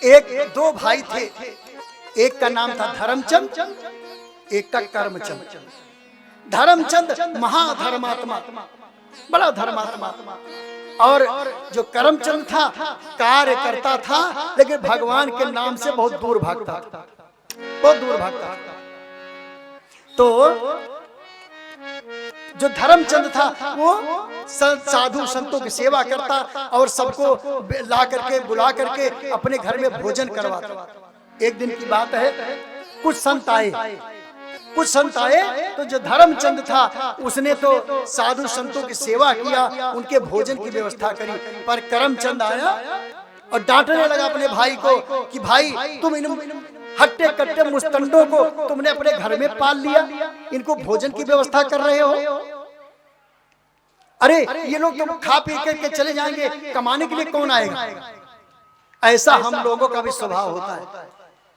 एक दो भाई थे, एक का नाम था धर्मचंद, एक का कर्मचंद। धर्मचंद महाधर्मात्मा, बड़ा धर्मात्मा, और जो कर्मचंद था कार्य करता था लेकिन भगवान के नाम से बहुत दूर भागता था, बहुत दूर भागता था। तो जो धर्मचंद था वो साधु संतों की सेवा करता और सबको ला करके बुला करके अपने घर में भोजन करवाता। एक दिन की बात है, कुछ संत आए तो जो धर्मचंद था उसने तो साधु संतों की सेवा किया, उनके भोजन की व्यवस्था करी। पर करमचंद आया और डांटने लगा अपने भाई को कि भाई तुम इन हट्टे कट्टे मुस्तंडों को तुमने अपने घर में पाल लिया, इनको भोजन की व्यवस्था कर रहे हो। अरे ये लोग तो खा पी करके चले जाएंगे, कमाने के लिए कौन आएगा। ऐसा हम लोगों का भी स्वभाव होता है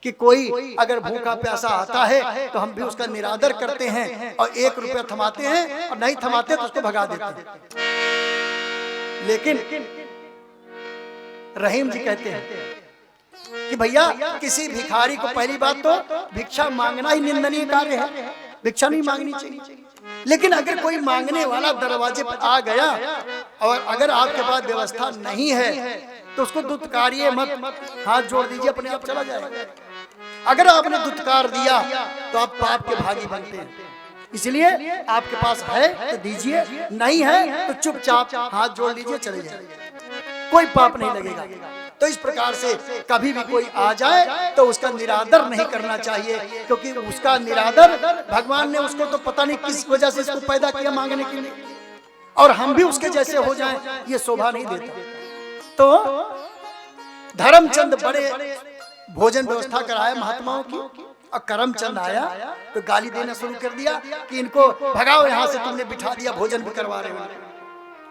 कि कोई अगर भूखा प्यासा आता है तो हम भी उसका निरादर करते हैं और 1 रुपया थमाते हैं, और नहीं थमाते तो उसको भगा देते हैं। लेकिन रहीम जी कहते हैं कि भैया किसी भिखारी को पहली बात तो भिक्षा मांगना ही निंदनीय कार्य है, भिक्षा नहीं मांगनी चाहिए। लेकिन अगर कोई मांगने वाला दरवाजे पर आ गया और अगर आपके पास व्यवस्था नहीं है तो उसको दुत्कारिए मत, हाथ जोड़ दीजिए, अपने आप चला जाएगा। अगर आपने दुत्कार दिया तो आप पाप के भागी बनते हैं। इसलिए आपके पास है तो दीजिए, नहीं है तो चुपचाप हाथ जोड़ लीजिए, चले जाइए, कोई पाप नहीं लगेगा। तो इस प्रकार से कभी भी कोई आ जाए तो उसका निरादर नहीं करना चाहिए, क्योंकि उसका निरादर भगवान ने उसको तो पता नहीं किस वजह से इसको पैदा किया मांगने के लिए, और हम भी उसके जैसे हो जाएं ये शोभा नहीं देता। तो धर्मचंद बड़े भोजन व्यवस्था कराया महात्माओं की, और करमचंद आया तो गाली देना शुरू कर दिया कि इनको भगाओ यहाँ से, तुमने बिठा दिया, भोजन भी करवा रहे हो।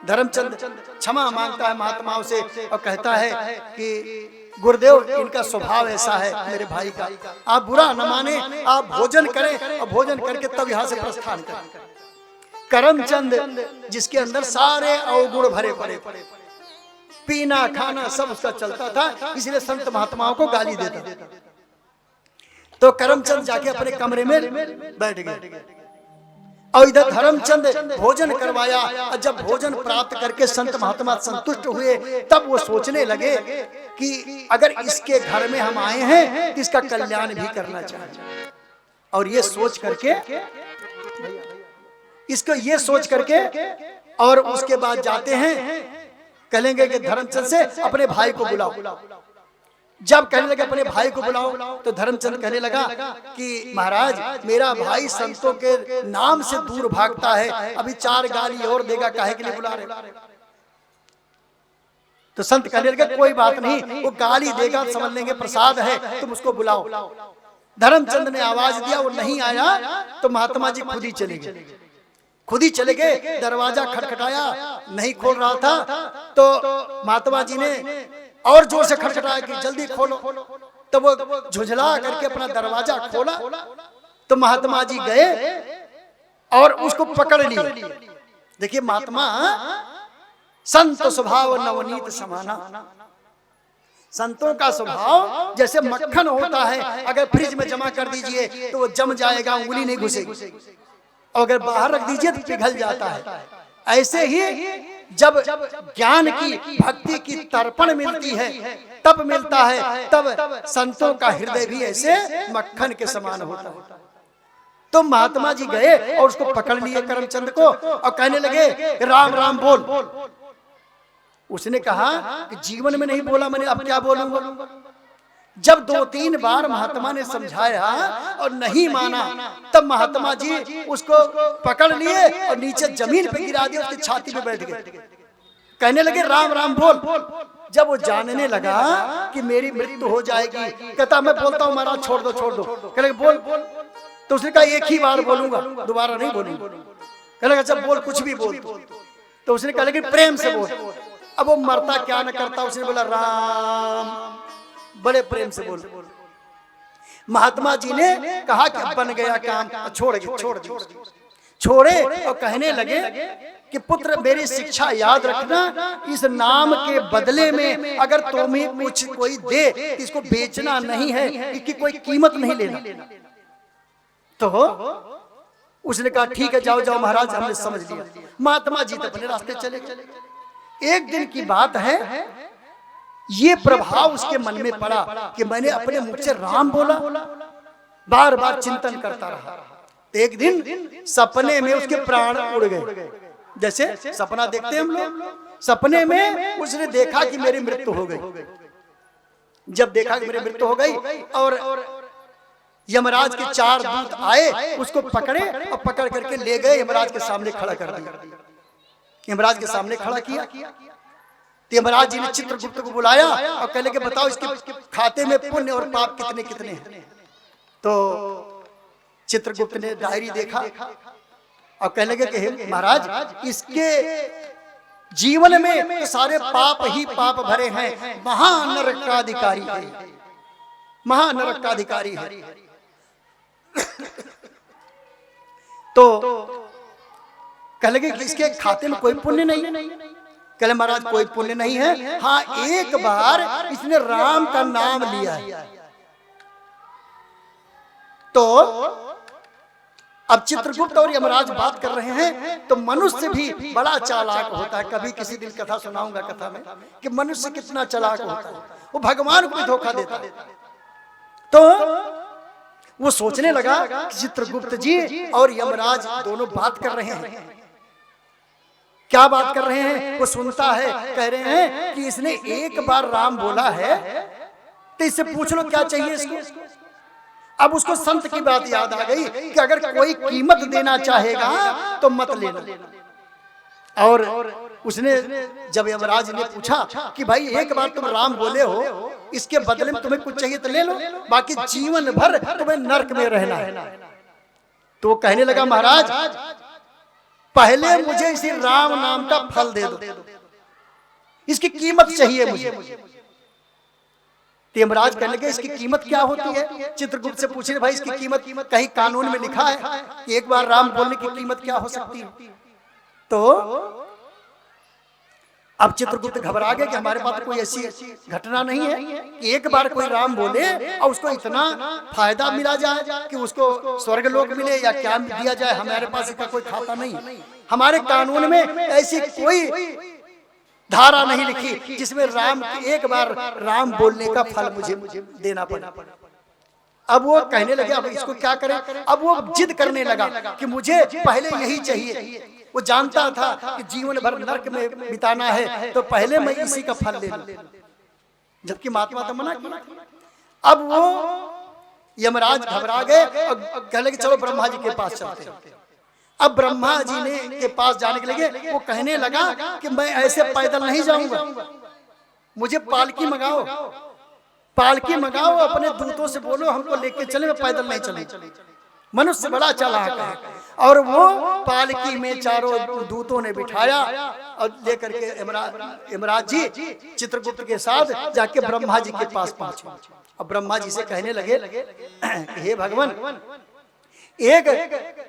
धर्मचंद क्षमा मांगता है महात्माओं से और कहता है कि गुरुदेव इनका स्वभाव ऐसा है मेरे भाई का, आप बुरा न माने, आप भोजन करें और भोजन करके तब यहाँ से प्रस्थान करें। करमचंद जिसके अंदर सारे अवगुण भरे पड़े, पीना खाना सब उसका चलता था, इसलिए संत महात्माओं को गाली देता था। तो करमचंद जाके अपने कमरे में बैठ गए और इधर धर्मचंद भोजन करवाया, और जब भोजन प्राप्त करके संत महात्मा संतुष्ट हुए तब वो सोचने लगे कि अगर इसके घर में हम आए हैं तो इसका कल्याण भी करना चाहिए। और ये सोच करके और उसके बाद जाते हैं, कहेंगे कि धर्मचंद से अपने भाई को बुलाओ। जब कहने लगे अपने भाई को बुलाओ तो धर्मचंद कहने लगा कि महाराज मेरा भाई संतों के नाम से दूर भागता है, अभी 4 गाली और देगा, काहे के लिए बुला रहे। तो संत कहने लगे कोई बात नहीं, वो गाली देगा समझ लेंगे प्रसाद है, तुम उसको बुलाओ। धर्मचंद ने आवाज दिया, वो नहीं आया तो महात्मा जी खुद ही चले गए। दरवाजा खटखटाया, नहीं खोल रहा था तो महात्मा जी ने और जोर से खटखटाया कि जल्दी खोलो। तो वो झुझला करके अपना दरवाजा खोला तो महात्मा जी गए और उसको पकड़ लिए। देखिए महात्मा संत स्वभाव नवनीत समाना, संतों का स्वभाव जैसे मक्खन होता है, अगर फ्रिज में जमा कर दीजिए तो वो जम जाएगा, उंगली नहीं घुसेगी, और अगर बाहर रख दीजिए तो पिघल जाता है। ऐसे ही जब ज्ञान की भक्ति की तर्पण मिलती है तब मिलता है, तब संतों का हृदय भी ऐसे मक्खन के समान होता है। तो महात्मा जी गए और उसको पकड़ लिए करमचंद को और कहने लगे राम राम बोल। उसने कहा कि जीवन में नहीं बोला मैंने, अब क्या बोलूंगा। जब 2-3 बार महात्मा ने समझाया और नहीं माना तब महात्मा जी उसको पकड़ लिए और नीचे जमीन पे गिरा दिया, उसकी छाती पे बैठ गए। कहने लगे राम राम बोल। जब वो जानने लगा कि मेरी मृत्यु हो जाएगी, कहता मैं बोलता हूँ महाराज छोड़ दो। कहने लगे बोल। तो उसने कहा एक ही बार बोलूंगा, दोबारा नहीं बोलूंगा। कहने लगा जब बोल, कुछ भी बोल। तो उसने कहा लेकिन प्रेम से बोल। अब वो मरता क्या न करता, उसने बोला राम, बड़े प्रेम से बोल। महात्मा जी ने कहा कि बन गया काम, छोड़ दी। छोड़े और कहने लगे कि पुत्र मेरी शिक्षा याद रखना, इस नाम के बदले में अगर तुम्हें कुछ कोई दे इसको बेचना नहीं है, इसकी कोई कीमत नहीं लेना। तो उसने कहा ठीक है, जाओ जाओ महाराज, हमने समझ लिया। महात्मा जी तो अपने रास्ते चले गए। एक दिन की बात है, ये प्रभाव उसके मन में पड़ा कि मैंने अपने मुख से राम बोला, बार बार चिंतन करता रहा। एक दिन सपने में उसके प्राण उड़ गए। जैसे सपना देखते हैं हम लोग, सपने में उसने देखा कि मेरी मृत्यु हो गई। जब देखा कि मेरी मृत्यु हो गई और यमराज के 4 दूत आए, उसको पकड़े और पकड़ करके ले गए, यमराज के सामने खड़ा कर दिया। यमराज के सामने खड़ा किया तो यमराज जी ने चित्रगुप्त को बुलाया और कहने के बताओ इसके खाते में पुण्य और पाप कितने कितने हैं। तो चित्रगुप्त ने डायरी देखा और कहने लगे कि महाराज इसके जीवन में तो सारे पाप ही पाप भरे हैं, महानरक का अधिकारी है, महानरक का अधिकारी है। तो कहने लगे कि इसके खाते में कोई पुण्य नहीं है। कहले महाराज कोई पुण्य नहीं है, हाँ एक बार इसने राम का नाम लिया है। तो अब चित्रगुप्त और यमराज बात कर रहे हैं, तो मनुष्य भी बड़ा चालाक होता है। कभी किसी दिन कथा सुनाऊंगा कथा में कि मनुष्य कितना चालाक होता है, वो भगवान को भी धोखा देता है। तो वो सोचने लगा कि चित्रगुप्त जी और यमराज दोनों बात कर रहे हैं। क्या बात कर रहे हैं? वो सुनता है, कह रहे हैं कि इसने एक बार राम बोला है, तो इससे पूछ लो क्या चाहिए इसको। अब उसको संत की बात याद आ गई कि अगर कोई कीमत देना चाहेगा तो मत लेना। और उसने जब यमराज ने पूछा कि भाई एक बार तुम राम बोले हो, इसके बदले में तुम्हें कुछ चाहिए तो ले लो, बाकी जीवन भर तुम्हें नरक में रहना है। तो वो कहने लगा महाराज पहले मुझे इसी राम नाम का फल दे दो, इसकी कीमत चाहिए मुझे। यमराज कहने लगे इसकी कीमत क्या होती है? चित्रगुप्त से पूछे भाई इसकी कीमत कहीं कानून में लिखा है कि एक बार राम बोलने की कीमत क्या हो सकती है? तो अब चित्रगुप्त घबरा गए कि हमारे पास कोई ऐसी घटना नहीं है कि एक बार कोई राम बोले और उसको इतना फायदा मिला जाए कि उसको स्वर्ग लोक मिले या क्या दिया जाए। हमारे पास इसका कोई खाता नहीं, हमारे कानून में ऐसी कोई धारा नहीं लिखी जिसमें राम एक बार राम बोलने का फल मुझे देना पड़ा। अब वो कहने लगे अब इसको क्या करें। अब वो जिद करने लगा कि मुझे पहले यही चाहिए। वो जानता था कि जीवन भर नरक में बिताना है, तो पहले मैं इसी का फल ले लूं, जबकि महात्मा तो मना किया। अब वो यमराज घबरा गए और कहने लगे चलो ब्रह्मा जी के पास चलते हैं। अब ब्रह्मा जी ने के पास जाने के लिए वो कहने लगा कि मैं ऐसे पैदल नहीं जाऊंगा, मुझे पालकी मंगाओ, पालकी मंगाओ, अपने दूतों से बोलो हमको लेके चले, मैं पैदल नहीं चले। मनुष्य बड़ा चालाक है। और वो पालकी में चारों दूतों ने बिठाया और लेकर के यमराज जी चित्रगुप्त के साथ जाके ब्रह्मा जी के पास पहुंचे। और ब्रह्मा जी से कहने लगे हे भगवान, एक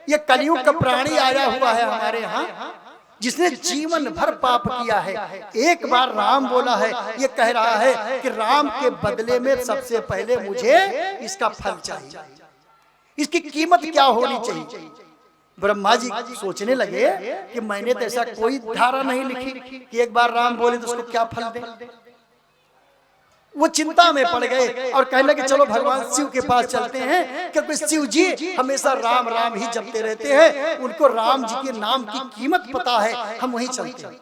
ये कलयुग का प्राणी आया हुआ है हमारे यहाँ, जिसने जीवन भर पाप किया है, एक बार राम बोला है, ये कह रहा है कि राम के बदले में सबसे पहले मुझे इसका फल चाहिए, इसकी कीमत क्या होनी चाहिए। ब्रह्मा जी सोचने लगे कि मैंने तो ऐसा कोई धारा नहीं लिखी कि एक बार राम बोले तो उसको क्या फल दे। वो चिंता में पड़ गए और कहने लगे चलो भगवान शिव के पास चलते हैं, क्योंकि शिव जी हमेशा राम राम ही जपते रहते हैं, उनको राम जी के नाम की कीमत पता है, हम वहीं चलते हैं।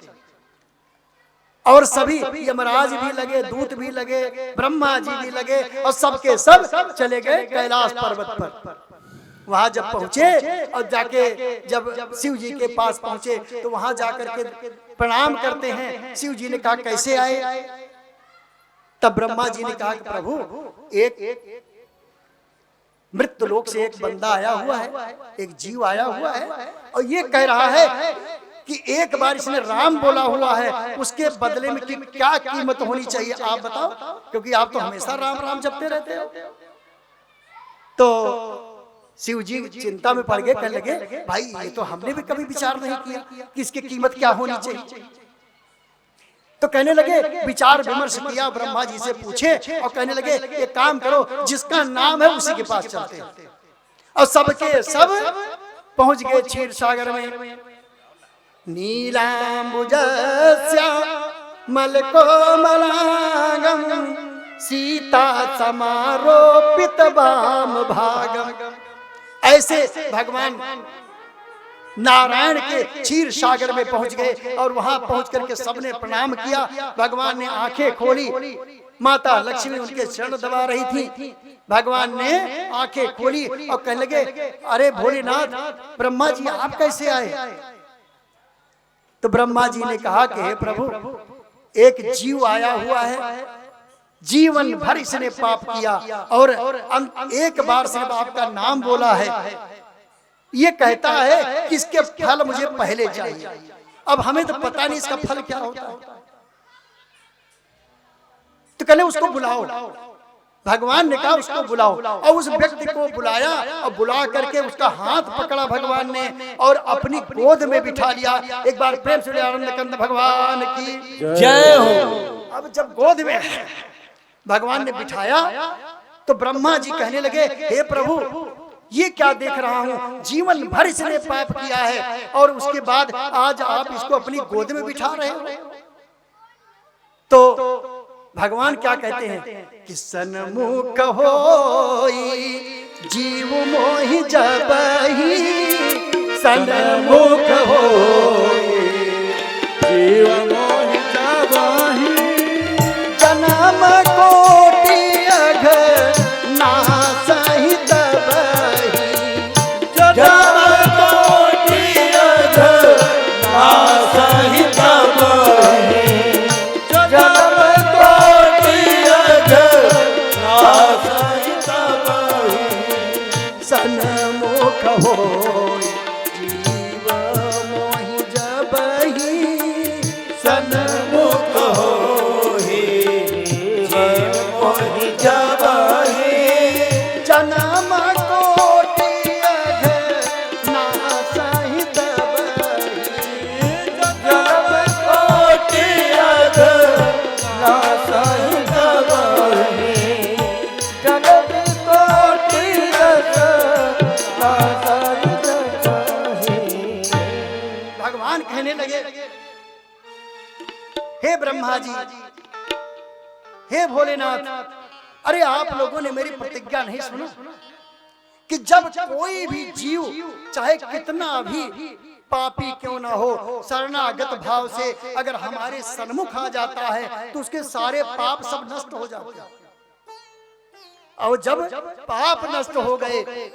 और सभी यमराज भी लगे, दूत भी लगे, ब्रह्मा जी भी लगे और सबके सब चले गए कैलाश पर्वत पर। वहां जब पहुंचे और जाके जब शिव जी के पास पहुंचे तो वहां जाकर के प्रणाम करते हैं। शिव जी ने कहा कैसे आए? तब ब्रह्मा जी ने कहा कि प्रभु एक मृत्यु लोक से एक बंदा आया हुआ है, एक जीव आया हुआ है और ये कह रहा है कि एक बार इसने राम बोला हुआ है, उसके बदले में क्या कीमत होनी चाहिए आप बताओ, क्योंकि आप तो हमेशा राम राम जपते रहते हो। तो शिव जी चिंता में पड़ गए, कहने लगे भाई ये तो हमने भी कभी विचार नहीं किया कि इसकी कीमत क्या होनी चाहिए। तो कहने लगे विचार विमर्श किया, ब्रह्मा जी से पूछे और कहने लगे एक काम करो, जिसका नाम है उसी के पास चलते हैं। और सबके सब पहुंच गए क्षीर सागर में। नीलांबुजस्यामल कोमलांगम सीता समारोपित वाम भागम। ऐसे भगवान नारायण के क्षीर सागर में पहुंच गए और वहां पहुंच करके सबने प्रणाम किया। भगवान ने आंखें खोली, माता लक्ष्मी उनके चरण दबा रही थी। भगवान ने आंखें खोली और कहने लगे अरे भोलेनाथ, ब्रह्मा जी आप कैसे आए? तो ब्रह्मा जी ने कहा कि हे प्रभु, एक जीव आया हुआ है, जीवन भर इसने पाप किया और एक बार सिर्फ आपका नाम बोला है, ये कहता है कि इसके फल मुझे पहले चाहिए। अब हमें तो पता नहीं इसका फल क्या होता है। तो कहले उसको बुलाओ। भगवान ने कहा उसको बुलाओ और उस व्यक्ति को बुलाया और बुला करके उसका हाथ पकड़ा भगवान ने और अपनी गोद में बिठा लिया। एक बार प्रेम से आनंद कंद भगवान की जय हो। अब जब गोद में भगवान ने बिठाया तो ब्रह्मा जी कहने लगे हे प्रभु, ये क्या देख रहा हूँ, जीवन भर इसने पाप किया है और उसके बाद आज आप इसको अपनी गोद में बिठा रहे हो। तो भगवान क्या कहते हैं कि सन्मुख होई जीव मोहि जबहि, सन्मुख होई जीव मोहि जबहि, जन्म कोटि अघ नासहि तबहि, जन्म कोटि अघ नासहि तबहि, सन्मुख होई जीव मोहि जबहि, सन्मुख होई जीव मोहि जबहि, जन्म कोटि अघ नासहि तबहि, जन्म कोटि अघ नासहि तबहि, जन्म कोटि भगवान कहने लगे हे ब्रह्मा जी, हे भोलेनाथ, अरे आप लोगों ने मेरी प्रतिज्ञा नहीं सुना कि जब कोई भी जीव चाहे कितना भी पापी क्यों ना हो, शरणागत भाव से अगर हमारे सन्मुख आ जाता है तो उसके सारे पाप सब नष्ट हो जाते हैं। और जब पाप नष्ट हो गए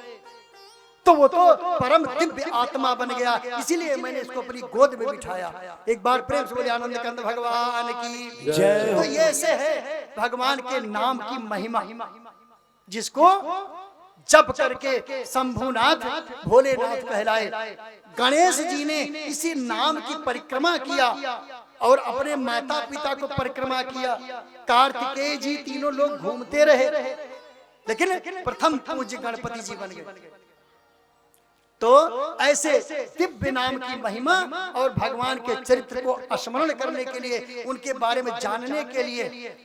तो वो तो परम दिव्य आत्मा बन गया, इसीलिए मैंने इसको अपनी गोद में बिठाया। एक बार प्रेम से बोले आनंद कंद भगवान की जय। तो ये ऐसे है भगवान के नाम की महिमा, जिसको जप करके शंभुनाथ भोलेनाथ कहलाए। गणेश जी ने इसी नाम की परिक्रमा किया और अपने माता पिता को परिक्रमा किया। कार्तिकेय जी तीनों लोग घूमते रहे, लेकिन प्रथम पूज्य गणपति जी बन गए। तो ऐसे दिव्य नाम की महिमा और भगवान के चरित्र को स्मरण करने के लिए, उनके बारे में जानने के लिए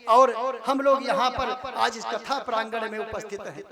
और हम लोग यहाँ पर आज इस कथा प्रांगण में उपस्थित हैं।